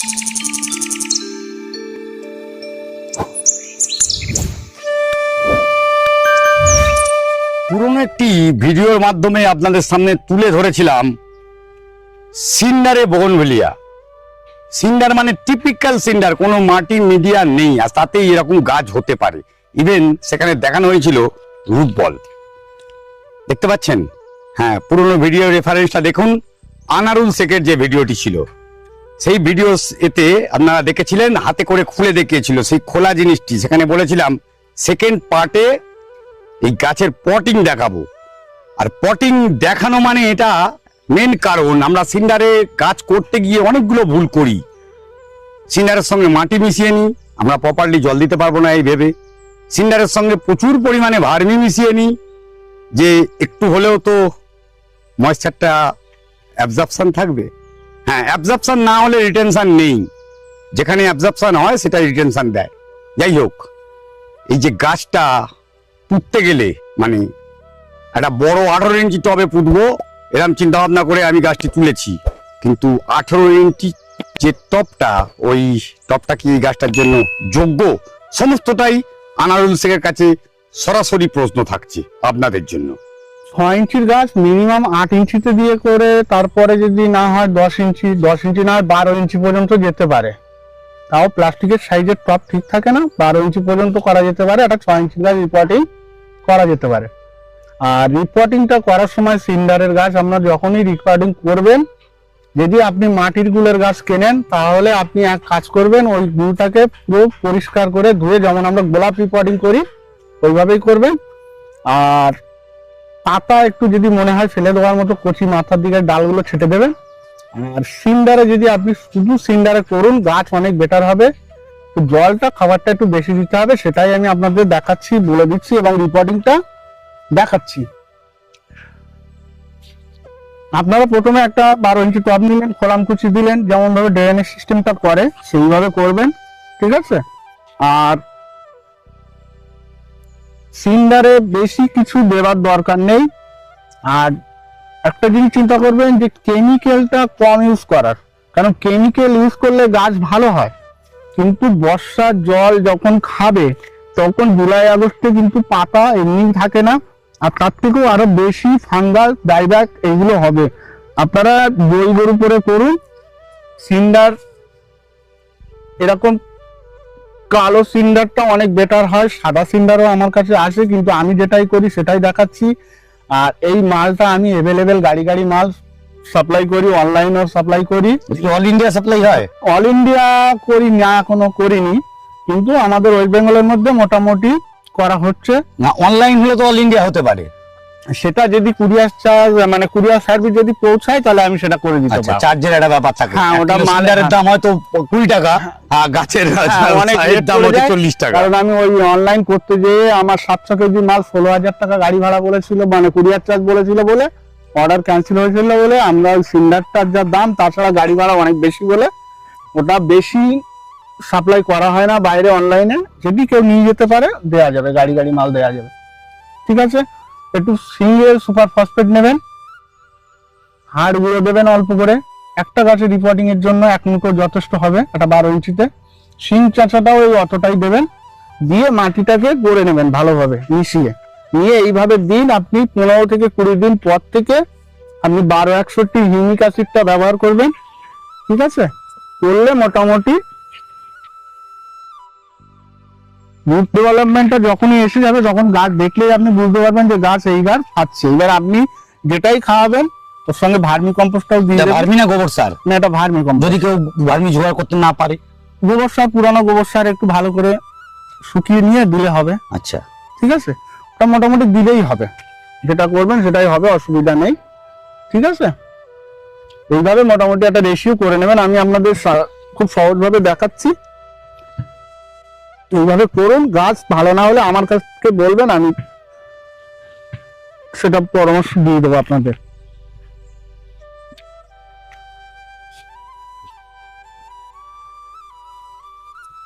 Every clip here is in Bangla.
পুরনো একটি ভিডিওর মাধ্যমে আপনাদের সামনে তুলে ধরেছিলাম সিন্ডারে বোগনভেলিয়া। সিন্ডার মানে টিপিক্যাল সিন্ডার, কোনো মাটি মিডিয়া নেই, আর তাতেই এরকম গাছ হতে পারে। ইভেন সেখানে দেখানো হয়েছিল রূপবল, দেখতে পাচ্ছেন? হ্যাঁ, পুরনো ভিডিও রেফারেন্সটা দেখুন। আনারুল শেখের যে ভিডিওটি ছিল, সেই ভিডিও এতে আপনারা দেখেছিলেন, হাতে করে খুলে দেখিয়েছিল সেই খোলা জিনিসটি। সেখানে বলেছিলাম সেকেন্ড পার্টে এই গাছের পটিং দেখাবো। আর পটিং দেখানো মানে এটা মেন কারণ, আমরা সিন্ডারে গাছ করতে গিয়ে অনেকগুলো ভুল করি। সিন্ডারের সঙ্গে মাটি মিশিয়ে নিই, আমরা প্রপারলি জল দিতে পারবো না এই ভেবে। সিন্ডারের সঙ্গে প্রচুর পরিমাণে ভার্মি মিশিয়ে নিই, যে একটু হলেও তো ময়েশ্চারটা অ্যাবজর্পশন থাকবে। হ্যাঁ, অ্যাবজর্পশন না হলে রিটেনশন নেই, যেখানে অ্যাবজর্পশন হয় সেটা রিটেনশন দেয়। যাই হোক, এই যে গাছটা পুঁততে গেলে মানে একটা বড় 18 ইঞ্চি টবে পুঁতবো এরকম চিন্তা ভাবনা করে আমি গাছটি তুলেছি, কিন্তু 18 ইঞ্চি যে টবটা, ওই টবটা কি এই গাছটার জন্য যোগ্য? সমস্তটাই আনারুল শেখের কাছে সরাসরি প্রশ্ন থাকছে আপনাদের জন্য। 6 ইঞ্চির গাছ মিনিমাম 8 ইঞ্চিতে দিয়ে করে, তারপরে যদি না হয় 10 ইঞ্চি না হয় 12 ইঞ্চি পর্যন্ত যেতে পারে। তাও প্লাস্টিকের সাইজের টপ ঠিক থাকে না, 12 ইঞ্চি পর্যন্ত করা যেতে পারে। একটা 6 ইঞ্চির গাছ রিপোর্টিং করা যেতে পারে। আর রিপোর্টিংটা করার সময় সিন্ডারের গাছ আপনার যখনই রিপোর্টিং করবেন, যদি আপনি মাটির গুলের গাছ কেনেন, তাহলে আপনি এক কাজ করবেন, ওই গুলটাকে পুরো পরিষ্কার করে ধুয়ে, যেমন আমরা গোলাপ রিপোর্টিং করি ওইভাবেই করবেন। আর পাতা একটু যদি মনে হয় ফেলে দেওয়ার মতো, কচি মাথার দিকে ডালগুলো ছেটে দেবেন। আর সিন্ডারে যদি আপনি শুধু সিন্ডারে করুন, গাছ অনেক বেটার হবে। তো জলটা, খাবারটা একটু বেশি দিতে হবে, সেটাই আমি আপনাদের দেখাচ্ছি, বলে দিচ্ছি এবং রিপোর্টিংটা দেখাচ্ছি। আপনারা প্রথমে একটা 12 ইঞ্চি টব নিলেন, খোলামকুচি দিলেন, যেমন ভাবে ড্রেনেজ সিস্টেমটা করে সেইভাবে করবেন, ঠিক আছে? আর সিন্ডারে বেশি কিছু দেওয়ার দরকার নেই। আর একটা জিনিস চিন্তা করবেন যে কেমিক্যালটা কম ইউজ করার, কারণ কেমিক্যাল ইউজ করলে গাছ ভালো হয়, কিন্তু বর্ষার জল যখন খাবে তখন জুলাই আগস্টে কিন্তু পাতা এমনি থাকে না, আর তার থেকেও আরো বেশি ফাঙ্গাস, ডাইব্যাক এগুলো হবে। আপনারা জৈবের উপরে করুন। সিন্ডার এরকম কালো সিন্ডারটা অনেক বেটার হয়, সাদা সিন্ডারও আমার কাছে আসে, কিন্তু আমি যেটাই করি সেটাই দেখাচ্ছি। আর এই মালটা আমি অ্যাভেলেবেল গাড়ি মাল সাপ্লাই করি, অনলাইনেও সাপ্লাই করি। অল ইন্ডিয়া সাপ্লাই হয়? অল ইন্ডিয়া করি না, এখনো করিনি, কিন্তু আমাদের ওয়েস্ট বেঙ্গলের মধ্যে মোটামুটি করা হচ্ছে। না, অনলাইন হলে তো অল ইন্ডিয়া হতে পারে। সেটা যদি কুরিয়ার চার্জ, মানে কুরিয়ার সার্ভিস যদি পৌঁছায়, তাহলে আমি সেটা করে দিতে পারি। চার্জের একটা ব্যাপার থাকে। হ্যাঁ, ওটা মালের দাম হয়তো 20 টাকা, আর গাছের অনেক দাম হচ্ছে 40 টাকা। কারণ আমি ওই অনলাইন করতে যেয়ে আমার 700 কেজি মাল 16,000 টাকা গাড়ি ভাড়া বলেছিল, মানে কুরিয়ার চার্জ বলেছিল বলে অর্ডার ক্যান্সেল হয়েছিল বলে আমরা ওই সিন্ডারটার যা দাম, তাছাড়া গাড়ি ভাড়া অনেক বেশি বলে ওটা বেশি সাপ্লাই করা হয় না বাইরে অনলাইনে। যদি কেউ নিয়ে যেতে পারে দেয়া যাবে, গাড়ি মাল দেয়া যাবে, ঠিক আছে? একটু সিঙ্গেল সুপার ফসফেট নেবেন, হাড় গুঁড়ো দেবেন অল্প করে। একটা গাছের রিপোর্টিং এর জন্য 1 মুঠো যথেষ্ট হবে, এটা 12 ইঞ্চিতে। শিং চাঁচাটাও ওই অতটাই দেবেন, দিয়ে মাটিটাকে গড়ে নেবেন ভালোভাবে মিশিয়ে নিয়ে। এইভাবে দিন আপনি 15 থেকে 20 দিন পর থেকে আপনি 1261 হিউমিক অ্যাসিডটা ব্যবহার করবেন, ঠিক আছে? করলে মোটামুটি রুট ডেভেলপমেন্টটা যখনই এসে যাবে, তখন গাছ দেখলেই আপনি বুঝতে পারবেন যে গাছ এইবার খাচ্ছে। এবার আপনি যেটাই খাওয়াবেন ওর সঙ্গে ভার্মি কম্পোস্টটাও দিয়ে দেবেন। ভার্মি না গোবর সার? না, এটা ভার্মি কম্পোস্ট। যদি কেউ ভার্মি জোগাড় করতে না পারে, গোবর সার, পুরানো গোবর সার একটু ভালো করে শুকিয়ে নিয়ে দিলে হবে। আচ্ছা, ঠিক আছে? ওটা মোটামুটি দিলেই হবে, যেটা করবেন সেটাই হবে, অসুবিধা নেই, ঠিক আছে? এইভাবে মোটামুটি একটা রেশিও করে নেবেন। আমি আপনাদের খুব সহজভাবে দেখাচ্ছি, এইভাবে করুন। গাছ ভালো না হলে আমার কাছে বলবেন, আমি সেটা পরামর্শ দিয়ে দেবো আপনাদের।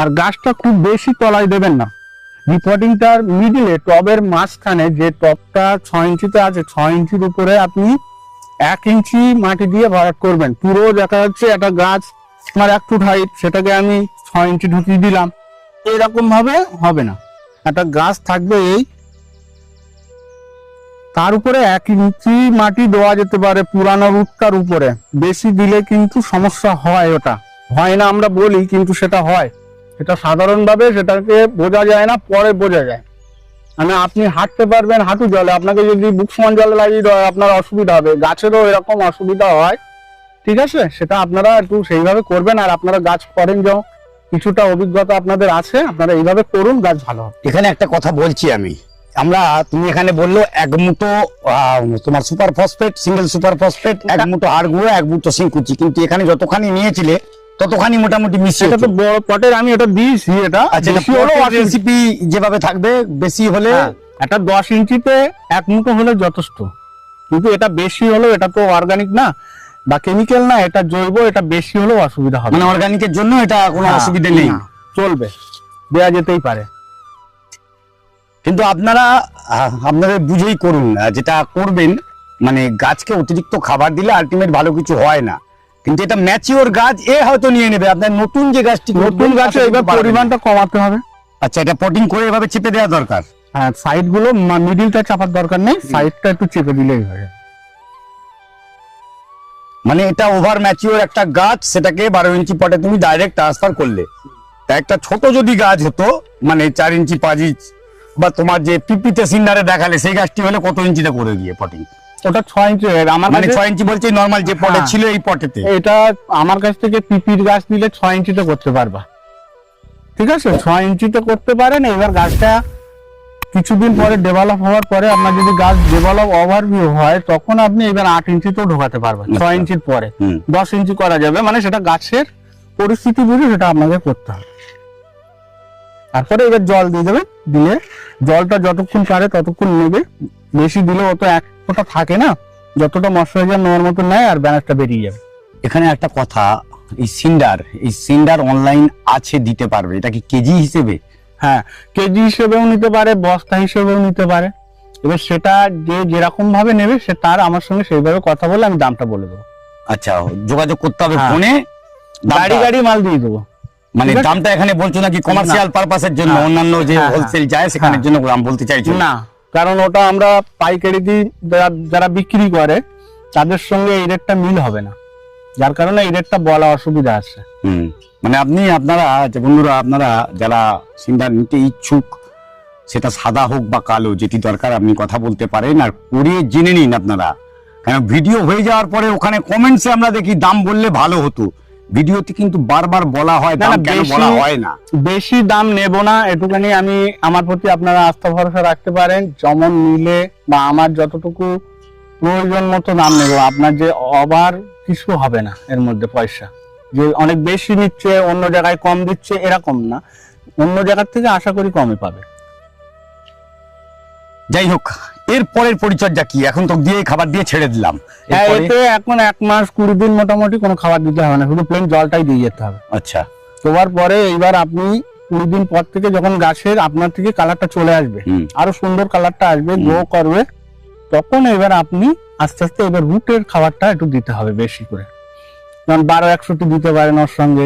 আর গাছটা খুব বেশি তলায় দেবেন না। রিপোর্টিংটার মিডিলে, টবের মাঝখানে যে টবটা 6 ইঞ্চিতে আছে, 6 ইঞ্চির উপরে আপনি 1 ইঞ্চি মাটি দিয়ে ভরাট করবেন। পুরো দেখা যাচ্ছে একটা গাছ আমার 1 ফুট হাইট, সেটাকে আমি 6 ইঞ্চি ঢুকিয়ে দিলাম, এরকম ভাবে হবে না। একটা গাছ থাকবে এই, তার উপরে 1 ইঞ্চি মাটি দেওয়া যেতে পারে পুরানো রুটটার উপরে। বেশি দিলে কিন্তু সমস্যা হয়, ওটা হয় না আমরা বলি, কিন্তু সেটা হয়। এটা সাধারণভাবে সেটাকে বোঝা যায় না, পরে বোঝা যায়। মানে আপনি হাঁটতে পারবেন হাঁটু জলে, আপনাকে যদি বুক সমান জলে লাগিয়ে দেওয়া হয় আপনার অসুবিধা হবে, গাছেরও এরকম অসুবিধা হয়। ঠিক আছে, সেটা আপনারা একটু সেইভাবে করবেন। আর আপনারা গাছ করেন, যে কিছুটা অভিজ্ঞতা আপনাদের আছে, আপনারা এইভাবে করুন, গাছ ভালো হবে। এখানে একটা কথা বলছি তুমি এখানে বললো 1 মুঠো তোমার super phosphate, single super phosphate, 1 মুঠো হাড় গুঁড়ো, 1 মুঠো সিংকুচি, কিন্তু এখানে যতখানি নিয়েছিলে ততখানি মোটামুটি মিশিয়ে। এটা তো বড় পটের আমি এটা দিয়েছি, এটা বেশি হলো রেসিপি যেভাবে থাকবে, বেশি হলে এটা 10 ইঞ্চিতে 1 মুঠো হলে যথেষ্ট। কিন্তু এটা বেশি হলো, এটা তো অর্গানিক না বা কেমিক্যাল না, এটা জৈব, এটা বেশি হলেও অসুবিধা হবে। মানে অর্গানিকের জন্য এটা কোনো অসুবিধা নেই, চলবে, দেয়া যেতেই পারে। কিন্তু আপনাদের বুঝেই করুন, যেটা করবেন মানে গাছকে অতিরিক্ত খাবার দিলে আলটিমেট ভালো কিছু হয় না। কিন্তু এটা ম্যাচিওর গাছ, হয়তো নিয়ে নেবে। আপনার নতুন যে গাছটি, নতুন গাছে এইবার পরিমাণটা কমাতে হবে। আচ্ছা, এটা পটিং করে এভাবে চেপে দেওয়া দরকার। হ্যাঁ, সাইড গুলো, মিডিলটা চাপার দরকার নেই, সাইডটা একটু চেপে দিলেই হয়। মানে এটা ওভার ম্যাচিওর একটা গাছ, সেটাকে 12 ইঞ্চি পটে তুমি ডাইরেক্ট ট্রান্সফার করলে। তা একটা ছোট যদি গাছ হতো, মানে 4 ইঞ্চি 5 ইঞ্চ, বা তোমার যে পিপিতে সিন্ডারে দেখালে সেই গাছটি হলে কত ইঞ্চিতে করে দিয়ে পটিং? ওটা 6 ইঞ্চি। আমার মানে 6 ইঞ্চি বলছি নরমাল যে পটে ছিল এই পটেতে। এটা আমার কাছ থেকে পিপির গাছ নিলে 6 ইঞ্চিতে করতে পারবা। ঠিক আছে, 6 ইঞ্চিতে করতে পারেন। এবার গাছটা কিছুদিন পরে ডেভেলপ হওয়ার পরে, আপনার যদি গাছ ডেভেলপ ওভারভিউ হয়, তখন আপনি এবার 8 ইঞ্চিতেও ঢোকাতে পারবেন। 6 ইঞ্চির পরে 10 ইঞ্চি করা যাবে। মানে সেটা গাছের পরিস্থিতি বুঝে সেটা আপনাকে করতে হবে। তারপরে এবার জল দিয়ে দেবেন, দিলে জলটা যতক্ষণ পারে ততক্ষণ নেবে। বেশি দিলে অত এক ফোঁটা থাকে না, যতটা ময়শ্চারাইজার নেওয়ার মতো নেয়, আর ব্যানারটা বেরিয়ে যাবে। এখানে একটা কথা, এই সিন্ডার অনলাইন আছে, দিতে পারবে? এটা কি কেজি হিসেবে? হ্যাঁ, কেজি হিসেবেও নিতে পারে, বস্তা হিসেবেও নিতে পারে। এবার সেটা যে যেরকম ভাবে নেবে, সে তার আমার সঙ্গে সেইভাবে কথা বলে আমি দামটা বলে দেবো। আচ্ছা, যোগাযোগ করতে হবে ফোনে, গাড়ি মাল দিয়ে দেবো। মানে দামটা এখানে বলছো নাকি কমার্শিয়াল পারপাসের জন্য? অন্যান্য যে হোলসেল যায় সেখানের জন্য দাম বলতে চাইছো না? কারণ ওটা আমরা পাইকারি দিই, যারা বিক্রি করে তাদের সঙ্গে এই রেটটা মিল হবে না, যার কারণে এই রেটটা বলা অসুবিধা আছে। মানে আপনারা যে বন্ধুরা, আপনারা যারা সিন্ডার নিতে ইচ্ছুক, সেটা সাদা হোক বা কালো, যেটি দরকার আপনি কথা বলতে পারেন আর করিয়ে জেনে নিন আপনারা। কারণ ভিডিও হয়ে যাওয়ার পরে ওখানে কমেন্টসে আমরা দেখি দাম বললে ভালো হতো, ভিডিওতে কিন্তু বারবার বলা হয়, দাম কেন বলা হয় না? বেশি দাম নেব না, এটুখানি আমি আমার প্রতি আপনারা আস্থা ভরসা রাখতে পারেন। যেমন নিলে বা আমার যতটুকু প্রয়োজন মতো দাম নেব, আপনার যে ওভার কিছু হবে না এর মধ্যে। পয়সা যে অনেক বেশি নিচ্ছে, অন্য জায়গায় কম দিচ্ছে, এরকম না। অন্য জায়গার থেকে আশা করি কমই পাবে। যাই হোক, এর পরের পরিচর্যা কি? এখন তো দিয়ে খাবার দিয়ে ছেড়ে দিলাম, এতে এখন 1 মাস 20 দিন মোটামুটি কোনো খাবার দিতে হবে না, শুধু প্লেন জলটাই দিয়ে যেতে হবে। আচ্ছা, তোবার পরে এইবার আপনি 20 দিন পর থেকে যখন গাছের আপনার থেকে কালারটা চলে আসবে, আরো সুন্দর কালারটা আসবে, গ্রো করবে, তখন এবার আপনি আস্তে আস্তে এবার রুটের খাবারটা একটু দিতে হবে বেশি করে। যেমন 12-61 দিতে পারেন ওর সঙ্গে,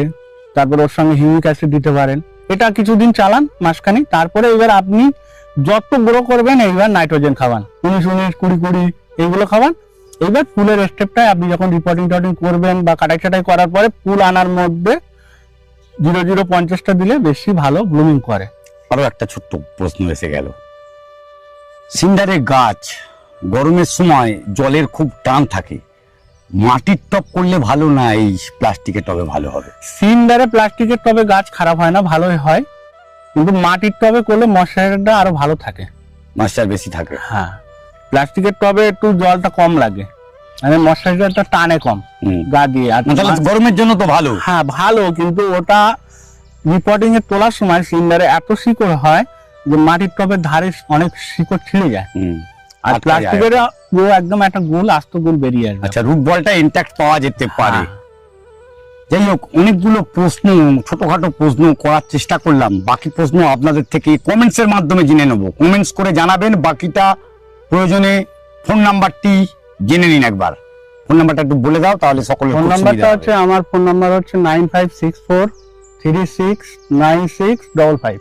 তারপর ওর সঙ্গে হিউমিক অ্যাসিড দিতে পারেন। এটা কিছুদিন চালান, মাসখানি, তারপরে এবার আপনি যত গ্রো করবেন এইবার নাইট্রোজেন খাওয়ান, 19-19, 20-20 এইগুলো খাওয়ান। এইবার ফুলের স্টেপটায় আপনি যখন রিপোর্টিং করবেন বা কাটাই ছাটাই করার পরে ফুল আনার মধ্যে 0050টা দিলে বেশি ভালো ব্লুমিং করে। আরো একটা ছোট্ট প্রশ্ন এসে গেল, সিন্ডারের গাছ গরমের সময় জলের খুব টান থাকে, মাটির টব করলে ভালো না এই প্লাস্টিকের টবে ভালো হবে? সিন্ডারে প্লাস্টিকের টবে গাছ খারাপ হয় না, ভালোই হয়, কিন্তু মাটির টবে করলে ময়শ্চারাইজারটা আরো ভালো থাকে, ময়শ্চার বেশি থাকে। হ্যাঁ, প্লাস্টিকের টবে একটু জলটা কম লাগে, মানে ময়শ্চারাইজারটা টানে কম গা দিয়ে। আর গরমের জন্য তো ভালো। হ্যাঁ ভালো, কিন্তু ওটা রিপোর্টিং এ তোলার সময় সিন্ডারে এত শিকড় হয় যে মাটির টবের ধারে অনেক শিকড় ছিঁড়ে যায়, আর প্লাস্টিকের একদম একটা গোল আস্ত গোল বেরিয়ে আসবে। আচ্ছা, রুট বলটা ইনট্যাক্ট পাওয়া যেতে পারে। যাই হোক, অনেকগুলো প্রশ্ন, ছোটখাটো প্রশ্ন করার চেষ্টা করলাম, বাকি প্রশ্ন আপনাদের থেকে কমেন্টস এর মাধ্যমে জেনে নেব। কমেন্টস করে জানাবেন, বাকিটা প্রয়োজনে ফোন নাম্বারটি জেনে নিন একবার। ফোন নাম্বারটা একটু বলে দাও, তাহলে সকলের ফোন খুব নাম্বারটা সুবিধা হচ্ছে, হবে। আমার ফোন নাম্বার হচ্ছে 9564369655।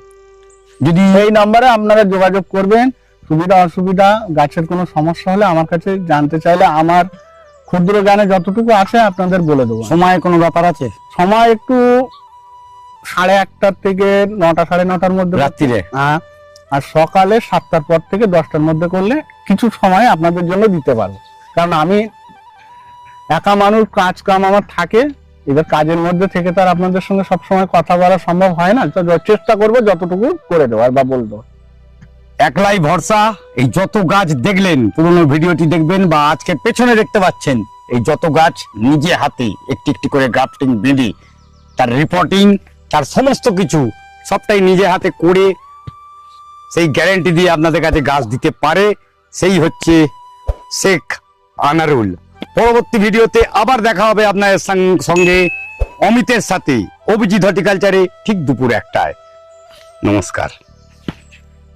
যদি এই নাম্বারে আপনারা যোগাযোগ করবেন। সুবিধা অসুবিধা, গাছের কোনো সমস্যা হলে আমার কাছে জানতে চাইলে আমার ক্ষুদ্র জ্ঞানে যতটুকু আছে আপনাদের বলে দেবো। সময় কোনো ব্যাপার আছে? সময় একটু 8:30 থেকে 9টা 9:30টার মধ্যে রাত্রিরে? হ্যাঁ, আর সকালে 7টার পর থেকে 10টার মধ্যে করলে কিছু সময় আপনাদের জন্য দিতে পারবো, কারণ আমি একা মানুষ, কাজ কাম আমার থাকে। এবার কাজের মধ্যে থেকে তার আপনাদের সঙ্গে সবসময় কথা বলা সম্ভব হয় না, তো চেষ্টা করবো যতটুকু করে দেওয়ার বা বলবো। একলাই ভরসা। এই যত গাছ দেখলেন, পুরোনো ভিডিওটি দেখবেন বা আজকে পেছনে দেখতে পাচ্ছেন, এই যত গাছ নিজে হাতে একটি একটি করে গ্রাফটিং বেঁধে তার রিপোর্টিং, তার সমস্ত কিছু সবটাই নিজে হাতে করে সেই গ্যারেন্টি দিয়ে আপনাদের কাছে গাছ দিতে পারে, সেই হচ্ছে শেখ আনারুল। পরবর্তী ভিডিওতে আবার দেখা হবে আপনাদের সঙ্গে অমিতের সাথে, অভিজিৎ হর্টিকালচারে, ঠিক দুপুর 1টায়। নমস্কার।